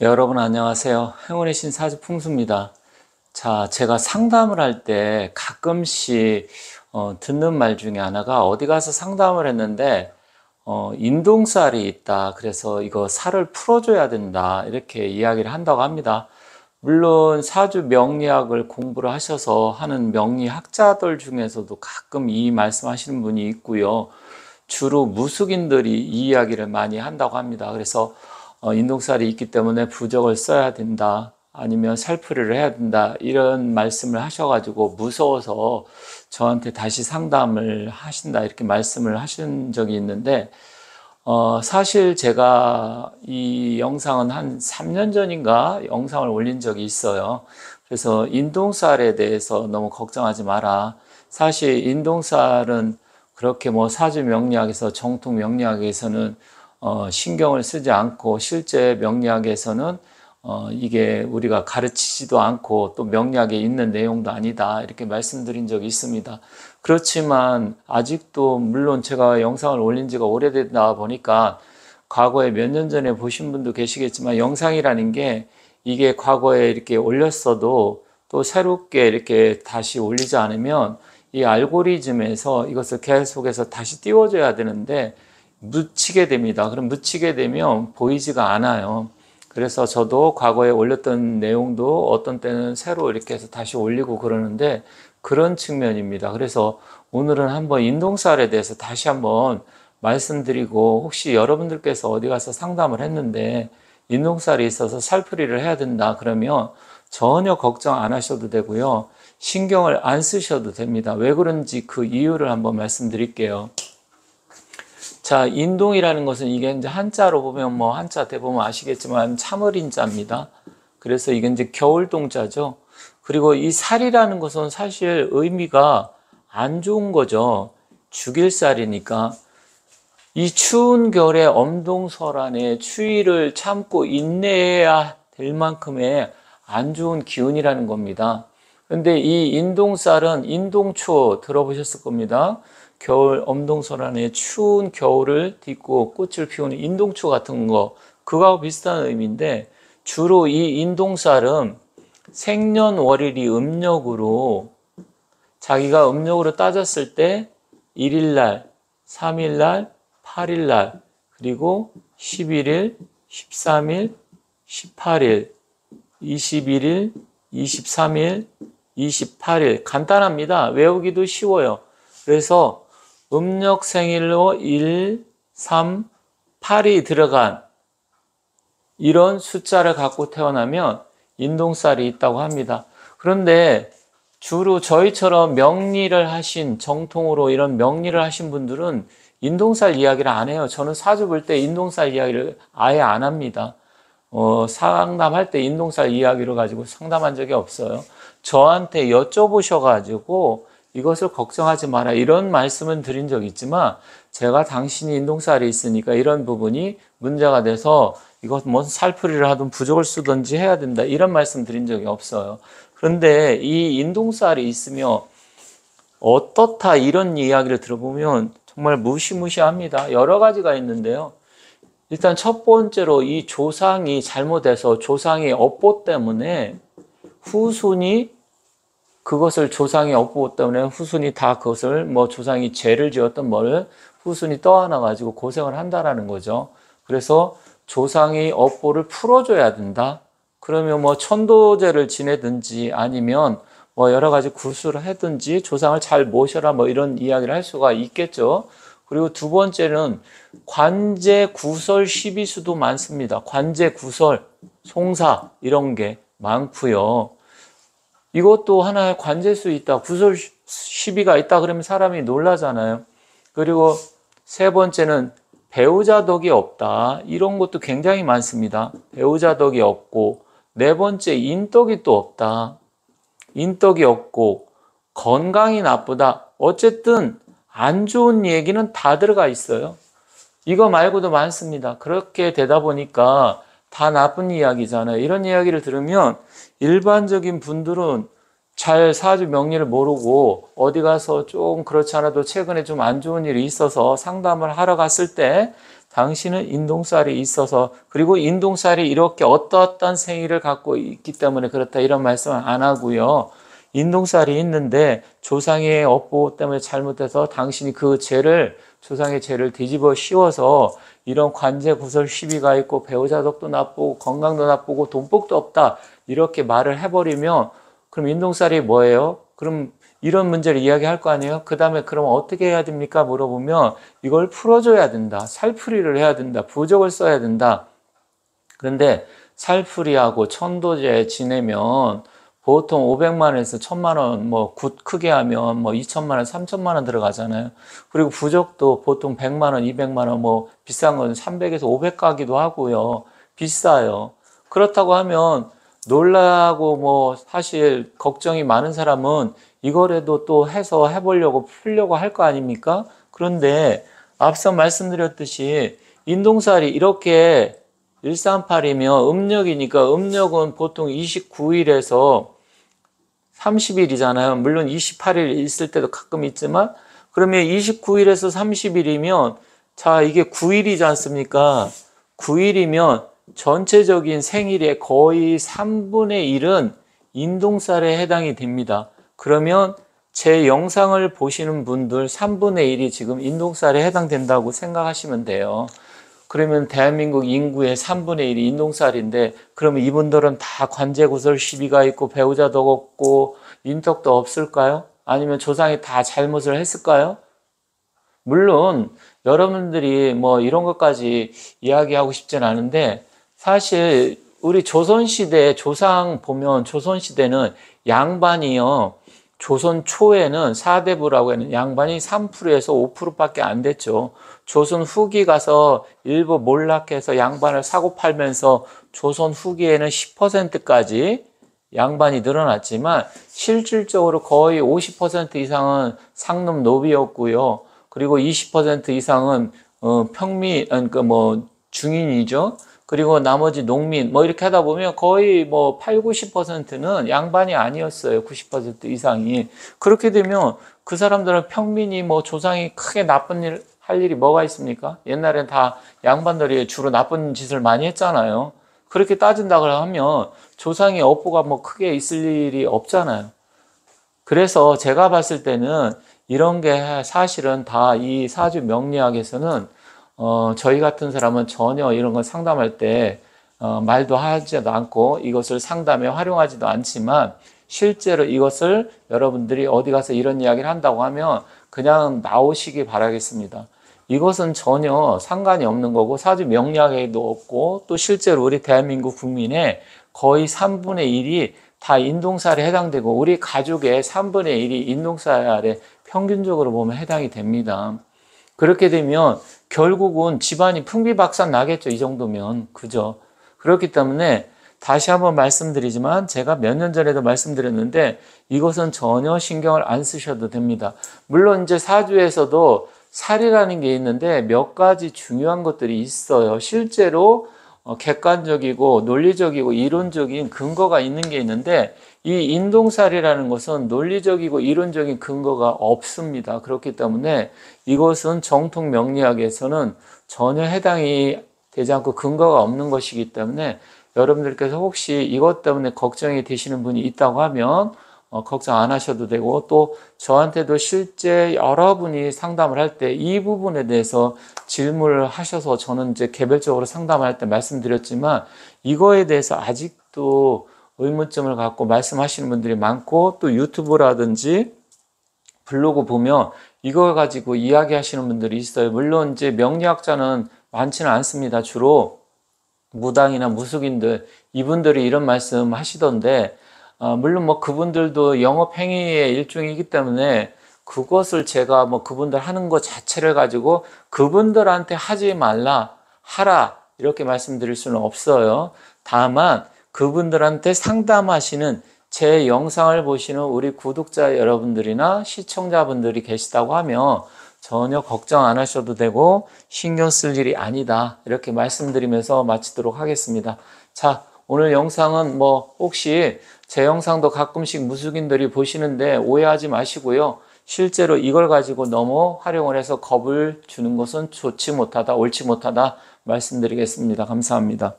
네, 여러분 안녕하세요. 행운의 신 사주 풍수입니다. 자, 제가 상담을 할 때 가끔씩 듣는 말 중에 하나가 어디 가서 상담을 했는데 인동살이 있다. 그래서 이거 살을 풀어줘야 된다. 이렇게 이야기를 한다고 합니다. 물론 사주 명리학을 공부를 하셔서 하는 명리학자들 중에서도 가끔 이 말씀하시는 분이 있고요. 주로 무속인들이 이 이야기를 많이 한다고 합니다. 그래서 인동살이 있기 때문에 부적을 써야 된다. 아니면 살풀이를 해야 된다. 이런 말씀을 하셔가지고 무서워서 저한테 다시 상담을 하신다. 이렇게 말씀을 하신 적이 있는데, 사실 제가 이 영상은 한 3년 전인가 영상을 올린 적이 있어요. 그래서 인동살에 대해서 너무 걱정하지 마라. 사실 인동살은 그렇게 뭐 사주 명리학에서 정통 명리학에서는 신경을 쓰지 않고 실제 명리학에서는 이게 우리가 가르치지도 않고 또 명리학에 있는 내용도 아니다 이렇게 말씀드린 적이 있습니다. 그렇지만 아직도 물론 제가 영상을 올린 지가 오래되다 보니까 과거에 몇 년 전에 보신 분도 계시겠지만 영상이라는 게 이게 과거에 이렇게 올렸어도 또 새롭게 이렇게 다시 올리지 않으면 이 알고리즘에서 이것을 계속해서 다시 띄워줘야 되는데 묻히게 됩니다. 그럼 묻히게 되면 보이지가 않아요. 그래서 저도 과거에 올렸던 내용도 어떤 때는 새로 이렇게 해서 다시 올리고 그러는데 그런 측면입니다. 그래서 오늘은 한번 인동살에 대해서 다시 한번 말씀드리고 혹시 여러분들께서 어디 가서 상담을 했는데 인동살이 있어서 살풀이를 해야 된다 그러면 전혀 걱정 안 하셔도 되고요. 신경을 안 쓰셔도 됩니다. 왜 그런지 그 이유를 한번 말씀드릴게요. 자, 인동이라는 것은 이게 이제 한자로 보면 뭐 한자 대보면 아시겠지만 참을인자입니다. 그래서 이게 이제 겨울동자죠. 그리고 이 살이라는 것은 사실 의미가 안 좋은 거죠. 죽일 살이니까. 이 추운 겨울에 엄동설안에 추위를 참고 인내해야 될 만큼의 안 좋은 기운이라는 겁니다. 근데 이 인동살은 인동초 들어보셨을 겁니다. 겨울 엄동설안에 추운 겨울을 딛고 꽃을 피우는 인동초 같은 거, 그거하고 비슷한 의미인데 주로 이 인동살은 생년월일이 음력으로 자기가 음력으로 따졌을 때 1일날, 3일날, 8일날, 그리고 11일, 13일, 18일, 21일, 23일, 28일 간단합니다. 외우기도 쉬워요. 그래서 음력 생일로 1, 3, 8이 들어간 이런 숫자를 갖고 태어나면 인동살이 있다고 합니다. 그런데 주로 저희처럼 명리를 하신 정통으로 이런 명리를 하신 분들은 인동살 이야기를 안 해요. 저는 사주 볼 때 인동살 이야기를 아예 안 합니다. 상담할 때 인동살 이야기를 가지고 상담한 적이 없어요. 저한테 여쭤보셔가지고 이것을 걱정하지 마라 이런 말씀은 드린 적이 있지만 제가 당신이 인동살이 있으니까 이런 부분이 문제가 돼서 이것 뭐 살풀이를 하든 부적을 쓰든지 해야 된다 이런 말씀 드린 적이 없어요. 그런데 이 인동살이 있으면 어떻다 이런 이야기를 들어보면 정말 무시무시합니다. 여러 가지가 있는데요. 일단 첫 번째로 이 조상이 잘못해서 조상의 업보 때문에 후손이 그것을 조상의 업보 때문에 후손이 다 그것을 뭐 조상이 죄를 지었던 뭐를 후손이 떠안아 가지고 고생을 한다라는 거죠. 그래서 조상의 업보를 풀어줘야 된다. 그러면 뭐 천도제를 지내든지 아니면 뭐 여러 가지 구술을 하든지 조상을 잘 모셔라 뭐 이런 이야기를 할 수가 있겠죠. 그리고 두 번째는 관제 구설 시비수도 많습니다. 관제 구설, 송사 이런 게 많고요. 이것도 하나의 관제수 있다. 구설 시비가 있다 그러면 사람이 놀라잖아요. 그리고 세 번째는 배우자 덕이 없다. 이런 것도 굉장히 많습니다. 배우자 덕이 없고 네 번째 인덕이 또 없다. 인덕이 없고 건강이 나쁘다. 어쨌든 안 좋은 얘기는 다 들어가 있어요. 이거 말고도 많습니다. 그렇게 되다 보니까 다 나쁜 이야기잖아요. 이런 이야기를 들으면 일반적인 분들은 잘 사주 명리를 모르고 어디 가서 좀 그렇지 않아도 최근에 좀 안 좋은 일이 있어서 상담을 하러 갔을 때 당신은 인동살이 있어서, 그리고 인동살이 이렇게 어떠어떤 생일을 갖고 있기 때문에 그렇다, 이런 말씀은 안 하고요. 인동살이 있는데 조상의 업보 때문에 잘못해서 당신이 그 죄를, 조상의 죄를 뒤집어 씌워서 이런 관제 구설 시비가 있고 배우자덕도 나쁘고 건강도 나쁘고 돈복도 없다, 이렇게 말을 해버리면 그럼 인동살이 뭐예요? 그럼 이런 문제를 이야기할 거 아니에요? 그 다음에 그럼 어떻게 해야 됩니까? 물어보면 이걸 풀어줘야 된다. 살풀이를 해야 된다. 부적을 써야 된다. 그런데 살풀이하고 천도제 지내면 보통 500만 원에서 1000만 원, 뭐 크게 하면 뭐 2천만 원, 3천만 원 들어가잖아요. 그리고 부적도 보통 100만 원, 200만 원, 뭐 비싼 건 300에서 500 가기도 하고요. 비싸요. 그렇다고 하면 놀라고 뭐 사실 걱정이 많은 사람은 이거라도 또 해서 해보려고 풀려고 할 거 아닙니까? 그런데 앞서 말씀드렸듯이 인동살이 이렇게 138이면 음력이니까, 음력은 보통 29일에서 30일이잖아요. 물론 28일 있을 때도 가끔 있지만, 그러면 29일에서 30일이면 자, 이게 9일이지 않습니까? 9일이면 전체적인 생일의 거의 3분의 1은 인동살에 해당이 됩니다. 그러면 제 영상을 보시는 분들 3분의 1이 지금 인동살에 해당된다고 생각하시면 돼요. 그러면 대한민국 인구의 3분의 1이 인동살인데, 그러면 이분들은 다 관제구설 시비가 있고 배우자도 없고 인덕도 없을까요? 아니면 조상이 다 잘못을 했을까요? 물론 여러분들이 뭐 이런 것까지 이야기하고 싶진 않은데, 사실 우리 조선시대 조상 보면 조선시대는 양반이요, 조선 초에는 사대부라고 하는 양반이 3%에서 5%밖에 안 됐죠. 조선 후기 가서 일부 몰락해서 양반을 사고 팔면서 조선 후기에는 10%까지 양반이 늘어났지만, 실질적으로 거의 50% 이상은 상놈 노비였고요. 그리고 20% 이상은 평민, 그러니까 뭐 중인이죠. 그리고 나머지 농민, 뭐 이렇게 하다 보면 거의 뭐 8, 90%는 양반이 아니었어요. 90% 이상이. 그렇게 되면 그 사람들은 평민이 뭐 조상이 크게 나쁜 일 할 일이 뭐가 있습니까? 옛날엔 다 양반들이 주로 나쁜 짓을 많이 했잖아요. 그렇게 따진다고 하면 조상의 업보가 뭐 크게 있을 일이 없잖아요. 그래서 제가 봤을 때는 이런 게 사실은 다 이 사주 명리학에서는 저희 같은 사람은 전혀 이런 걸 상담할 때 말도 하지도 않고 이것을 상담에 활용하지도 않지만, 실제로 이것을 여러분들이 어디 가서 이런 이야기를 한다고 하면 그냥 나오시기 바라겠습니다. 이것은 전혀 상관이 없는 거고 사주 명리학에도 없고, 또 실제로 우리 대한민국 국민의 거의 3분의 1이 다 인동살에 해당되고, 우리 가족의 3분의 1이 인동살에 평균적으로 보면 해당이 됩니다. 그렇게 되면 결국은 집안이 풍비박산 나겠죠. 이 정도면. 그죠? 그렇기 때문에 다시 한번 말씀드리지만, 제가 몇 년 전에도 말씀드렸는데 이것은 전혀 신경을 안 쓰셔도 됩니다. 물론 이제 사주에서도 살이라는 게 있는데 몇 가지 중요한 것들이 있어요. 실제로 객관적이고 논리적이고 이론적인 근거가 있는 게 있는데, 이 인동살이라는 것은 논리적이고 이론적인 근거가 없습니다. 그렇기 때문에 이것은 정통 명리학에서는 전혀 해당이 되지 않고 근거가 없는 것이기 때문에, 여러분들께서 혹시 이것 때문에 걱정이 되시는 분이 있다고 하면 걱정 안 하셔도 되고, 또 저한테도 실제 여러분이 상담을 할 때 이 부분에 대해서 질문을 하셔서 저는 이제 개별적으로 상담할 때 말씀드렸지만, 이거에 대해서 아직도 의문점을 갖고 말씀하시는 분들이 많고, 또 유튜브라든지 블로그 보면 이걸 가지고 이야기하시는 분들이 있어요. 물론 이제 명리학자는 많지는 않습니다. 주로 무당이나 무속인들, 이분들이 이런 말씀 하시던데, 물론 뭐 그분들도 영업행위의 일종이기 때문에 그것을 제가 뭐 그분들 하는 것 자체를 가지고 그분들한테 하지 말라, 하라, 이렇게 말씀드릴 수는 없어요. 다만 그분들한테 상담하시는, 제 영상을 보시는 우리 구독자 여러분들이나 시청자분들이 계시다고 하면 전혀 걱정 안 하셔도 되고 신경 쓸 일이 아니다, 이렇게 말씀드리면서 마치도록 하겠습니다. 자, 오늘 영상은 뭐 혹시 제 영상도 가끔씩 무속인들이 보시는데 오해하지 마시고요. 실제로 이걸 가지고 너무 활용을 해서 겁을 주는 것은 좋지 못하다, 옳지 못하다 말씀드리겠습니다. 감사합니다.